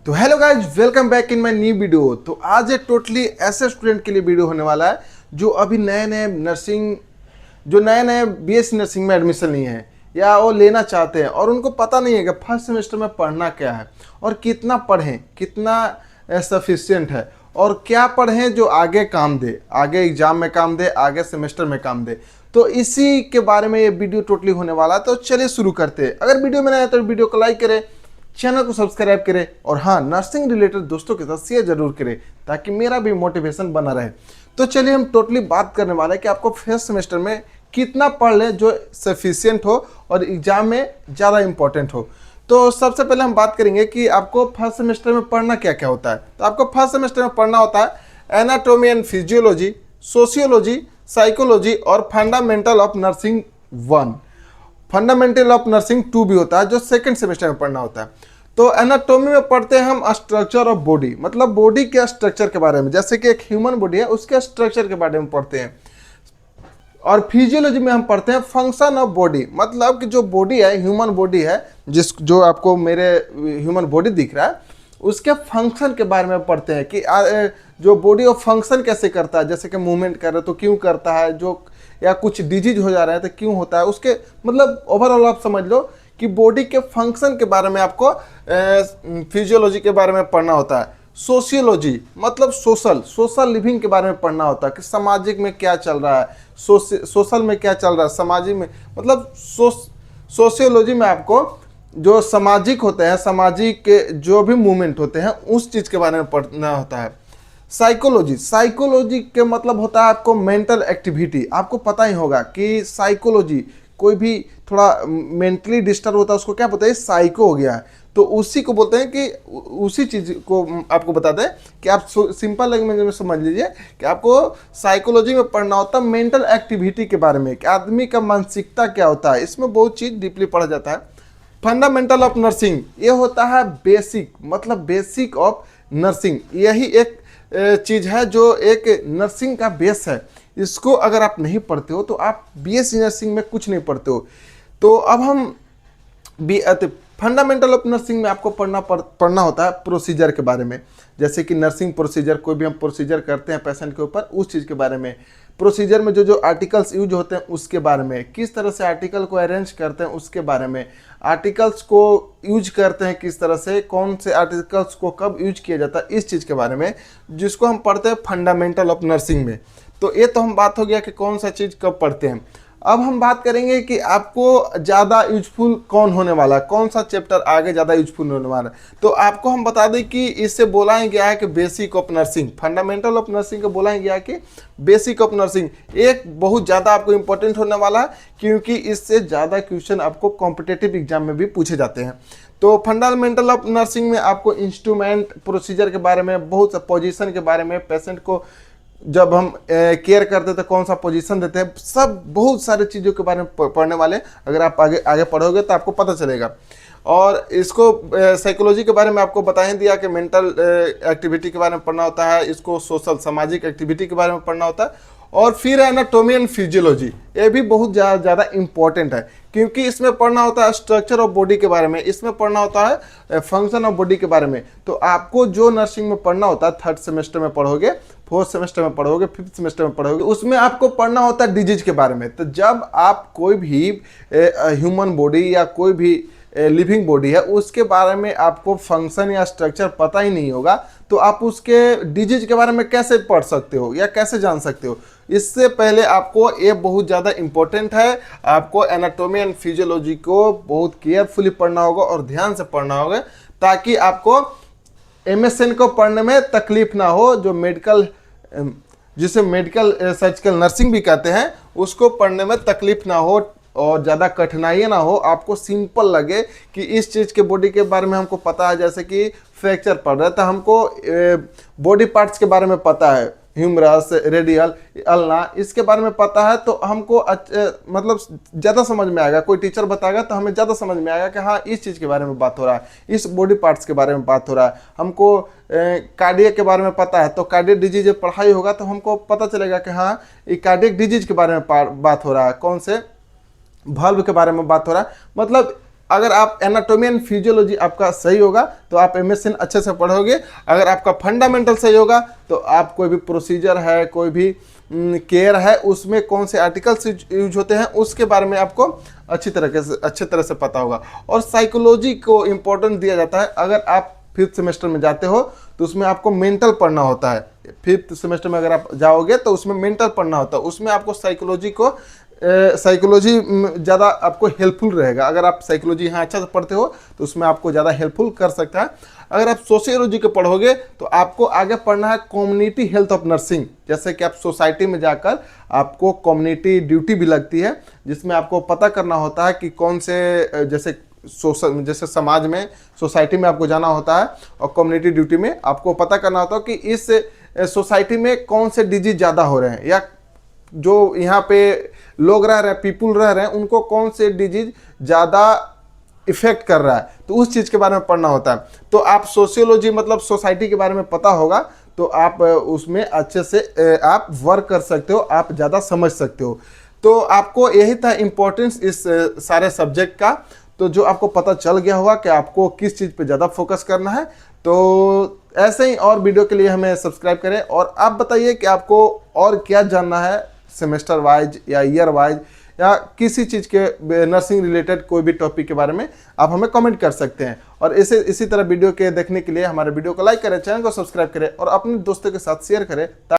तो hello guys, welcome back in my new video. तो आज एक टोटली ऐसे स्टूडेंट के लिए वीडियो होने वाला है जो अभी नए नए बीएससी नर्सिंग में एडमिशन लिए हैं या वो लेना चाहते हैं और उनको पता नहीं है कि फर्स्ट सेमेस्टर में पढ़ना क्या है और कितना पढ़ें, कितना सफिशिएंट है और क्या पढ़ें जो आगे काम दे, आगे एग्जाम में काम दे, आगे सेमेस्टर में काम दे। तो इसी के बारे में ये वीडियो टोटली होने वाला है। तो चलिए शुरू करते हैं। अगर वीडियो में नया है तो वीडियो को लाइक करें, चैनल को सब्सक्राइब करें और हाँ, नर्सिंग रिलेटेड दोस्तों के साथ शेयर जरूर करें ताकि मेरा भी मोटिवेशन बना रहे। तो चलिए हम टोटली बात करने वाले हैं कि आपको फर्स्ट सेमेस्टर में कितना पढ़ लें जो सफिशिएंट हो और एग्जाम में ज़्यादा इंपॉर्टेंट हो। तो सबसे पहले हम बात करेंगे कि आपको फर्स्ट सेमेस्टर में पढ़ना क्या क्या होता है। तो आपको फर्स्ट सेमेस्टर में पढ़ना होता है anatomy and physiology, sociology, psychology और fundamental of nursing 1। Fundamental of nursing 2 भी होता है जो सेकंड सेमेस्टर में पढ़ना होता है। तो एनाटॉमी में पढ़ते हैं हम स्ट्रक्चर ऑफ बॉडी, मतलब बॉडी के स्ट्रक्चर के बारे में, जैसे कि एक ह्यूमन बॉडी है उसके स्ट्रक्चर के बारे में पढ़ते हैं। और फिजियोलॉजी में हम पढ़ते हैं फंक्शन ऑफ बॉडी, मतलब कि जो बॉडी है, ह्यूमन बॉडी है, जो आपको मेरे ह्यूमन बॉडी दिख रहा है उसके फंक्शन के बारे में पढ़ते हैं कि जो बॉडी ऑफ फंक्शन कैसे करता है, जैसे कि मूवमेंट कर रहे तो क्यों करता है, जो या कुछ डिजीज हो जा रहा है तो क्यों होता है, उसके मतलब ओवरऑल आप समझ लो कि बॉडी के फंक्शन के बारे में आपको फिजियोलॉजी के बारे में पढ़ना होता है। सोशियोलॉजी मतलब सोशल लिविंग के बारे में पढ़ना होता है कि सामाजिक में क्या चल रहा है, सोशल में क्या चल रहा है, सामाजिक में मतलब सोशियोलॉजी में आपको जो सामाजिक होते हैं, सामाजिक के जो भी मूवमेंट होते हैं उस चीज़ के बारे में पढ़ना होता है। साइकोलॉजी के मतलब होता है आपको मेंटल एक्टिविटी। आपको पता ही होगा कि साइकोलॉजी, कोई भी थोड़ा मेंटली डिस्टर्ब होता है उसको क्या बोलते हैं, साइको हो गया है। तो उसी को बोलते हैं कि उसी चीज़ को आपको बताते हैं कि आप सिंपल लैंग्वेज में समझ लीजिए कि आपको साइकोलॉजी में पढ़ना होता है मेंटल एक्टिविटी के बारे में कि आदमी का मानसिकता क्या होता है। इसमें बहुत चीज़ डीपली पढ़ा जाता है। फंडामेंटल ऑफ नर्सिंग ये होता है बेसिक, मतलब बेसिक ऑफ नर्सिंग। यही एक चीज़ है जो एक नर्सिंग का बेस है। इसको अगर आप नहीं पढ़ते हो तो आप बीएससी नर्सिंग में कुछ नहीं पढ़ते हो। तो अब हम फंडामेंटल ऑफ नर्सिंग में आपको पढ़ना होता है प्रोसीजर के बारे में, जैसे कि नर्सिंग प्रोसीजर, कोई भी हम प्रोसीजर करते हैं पेशेंट के ऊपर उस चीज़ के बारे में। प्रोसीजर में जो आर्टिकल्स यूज होते हैं उसके बारे में, किस तरह से आर्टिकल को अरेंज करते हैं उसके बारे में, आर्टिकल्स को यूज करते हैं किस तरह से, कौन से आर्टिकल्स को कब यूज किया जाता है, इस चीज़ के बारे में, जिसको हम पढ़ते हैं फंडामेंटल ऑफ नर्सिंग में। तो ये तो हम बात हो गया कि कौन सा चीज़ कब पढ़ते हैं। अब हम बात करेंगे कि आपको ज़्यादा यूजफुल कौन होने वाला है, कौन सा चैप्टर आगे ज़्यादा यूजफुल होने वाला है। तो आपको हम बता दें कि इससे बोला ही गया है कि basic of nursing, fundamental of nursing को बोला ही गया है कि बेसिक ऑफ नर्सिंग एक बहुत ज़्यादा आपको इंपॉर्टेंट होने वाला है, क्योंकि इससे ज़्यादा क्वेश्चन आपको कॉम्पिटेटिव एग्जाम में भी पूछे जाते हैं। तो फंडामेंटल ऑफ नर्सिंग में आपको इंस्ट्रूमेंट, प्रोसीजर के बारे में, बहुत सा पोजीशन के बारे में, पेशेंट को जब हम केयर करते तो कौन सा पोजीशन देते हैं, सब बहुत सारे चीज़ों के बारे में पढ़ने वाले। अगर आप आगे पढ़ोगे तो आपको पता चलेगा। और इसको साइकोलॉजी के बारे में आपको बता ही दिया कि मेंटल एक्टिविटी के बारे में पढ़ना होता है, इसको सोशल सामाजिक एक्टिविटी के बारे में पढ़ना होता है। और फिर एनाटॉमी एंड फिजियोलॉजी, ये भी बहुत ज़्यादा इंपॉर्टेंट है क्योंकि इसमें पढ़ना होता है स्ट्रक्चर ऑफ बॉडी के बारे में, इसमें पढ़ना होता है फंक्शन ऑफ बॉडी के बारे में। तो आपको जो नर्सिंग में पढ़ना होता है, थर्ड सेमेस्टर में पढ़ोगे, फोर्थ सेमेस्टर में पढ़ोगे, फिफ्थ सेमेस्टर में पढ़ोगे, उसमें आपको पढ़ना होता है डिजीज के बारे में। तो जब आप कोई भी ह्यूमन बॉडी या कोई भी लिविंग बॉडी है उसके बारे में आपको फंक्शन या स्ट्रक्चर पता ही नहीं होगा तो आप उसके डिजीज के बारे में कैसे पढ़ सकते हो या कैसे जान सकते हो। इससे पहले आपको ये बहुत ज़्यादा इंपॉर्टेंट है, आपको एनाटॉमी एंड फिजियोलॉजी को बहुत केयरफुली पढ़ना होगा और ध्यान से पढ़ना होगा ताकि आपको एमएसएन को पढ़ने में तकलीफ ना हो, जो मेडिकल, जिसे मेडिकल सर्जिकल नर्सिंग भी कहते हैं, उसको पढ़ने में तकलीफ ना हो और ज़्यादा कठिनाई ना हो, आपको सिंपल लगे कि इस चीज़ के बॉडी के बारे में हमको पता है। जैसे कि फ्रैक्चर पढ़ रहे हैं तो हमको बॉडी पार्ट्स के बारे में पता है, ह्यूमरस, रेडियल, अल्ना, इसके बारे में पता है तो हमको मतलब ज़्यादा समझ में आएगा। कोई टीचर बताएगा तो हमें ज़्यादा समझ में आएगा कि हाँ इस चीज़ के बारे में बात हो रहा है, इस बॉडी पार्ट्स के बारे में बात हो रहा है। हमको कार्डियक के बारे में पता है तो कार्डियक डिजीज पढ़ाई होगा तो हमको पता चलेगा कि हाँ ये कार्डियक डिजीज के बारे में बात हो रहा है, कौन से वाल्व के बारे में बात हो रहा है। मतलब अगर आप एनाटॉमी एंड फिजियोलॉजी आपका सही होगा तो आप एमएससी अच्छे से पढ़ोगे। अगर आपका फंडामेंटल सही होगा तो आप कोई भी प्रोसीजर है, कोई भी केयर है, उसमें कौन से आर्टिकल्स यूज होते हैं उसके बारे में आपको अच्छे तरह से पता होगा। और साइकोलॉजी को इम्पोर्टेंस दिया जाता है। अगर आप 5th सेमेस्टर में जाते हो तो उसमें आपको मेंटल पढ़ना होता है। 5th सेमेस्टर में अगर आप जाओगे तो उसमें मेंटल पढ़ना होता है, उसमें आपको साइकोलॉजी ज़्यादा आपको हेल्पफुल रहेगा। अगर आप साइकोलॉजी यहाँ अच्छा से पढ़ते हो तो उसमें आपको ज़्यादा हेल्पफुल कर सकता है। अगर आप सोशियोलॉजी को पढ़ोगे तो आपको आगे पढ़ना है कम्युनिटी हेल्थ ऑफ नर्सिंग। जैसे कि आप सोसाइटी में जाकर आपको कम्युनिटी ड्यूटी भी लगती है, जिसमें आपको पता करना होता है कि कौन से जैसे समाज में, सोसाइटी में आपको जाना होता है, और कम्युनिटी ड्यूटी में आपको पता करना होता है कि इस सोसाइटी में कौन से डिजीज ज़्यादा हो रहे हैं, या जो यहाँ पे लोग रह रहे हैं, पीपुल रह रहे हैं, उनको कौन से डिजीज ज़्यादा इफेक्ट कर रहा है, तो उस चीज़ के बारे में पढ़ना होता है। तो आप सोशियोलॉजी मतलब सोसाइटी के बारे में पता होगा तो आप उसमें अच्छे से आप वर्क कर सकते हो, आप ज़्यादा समझ सकते हो। तो आपको यही था इम्पोर्टेंस इस सारे सब्जेक्ट का। तो जो आपको पता चल गया होगा कि आपको किस चीज़ पे ज़्यादा फोकस करना है। तो ऐसे ही और वीडियो के लिए हमें सब्सक्राइब करें, और आप बताइए कि आपको और क्या जानना है सेमेस्टर वाइज या ईयर वाइज, या किसी चीज़ के नर्सिंग रिलेटेड कोई भी टॉपिक के बारे में आप हमें कमेंट कर सकते हैं। और इसी तरह वीडियो के देखने के लिए हमारे वीडियो को लाइक करें, चैनल को सब्सक्राइब करें और अपने दोस्तों के साथ शेयर करें।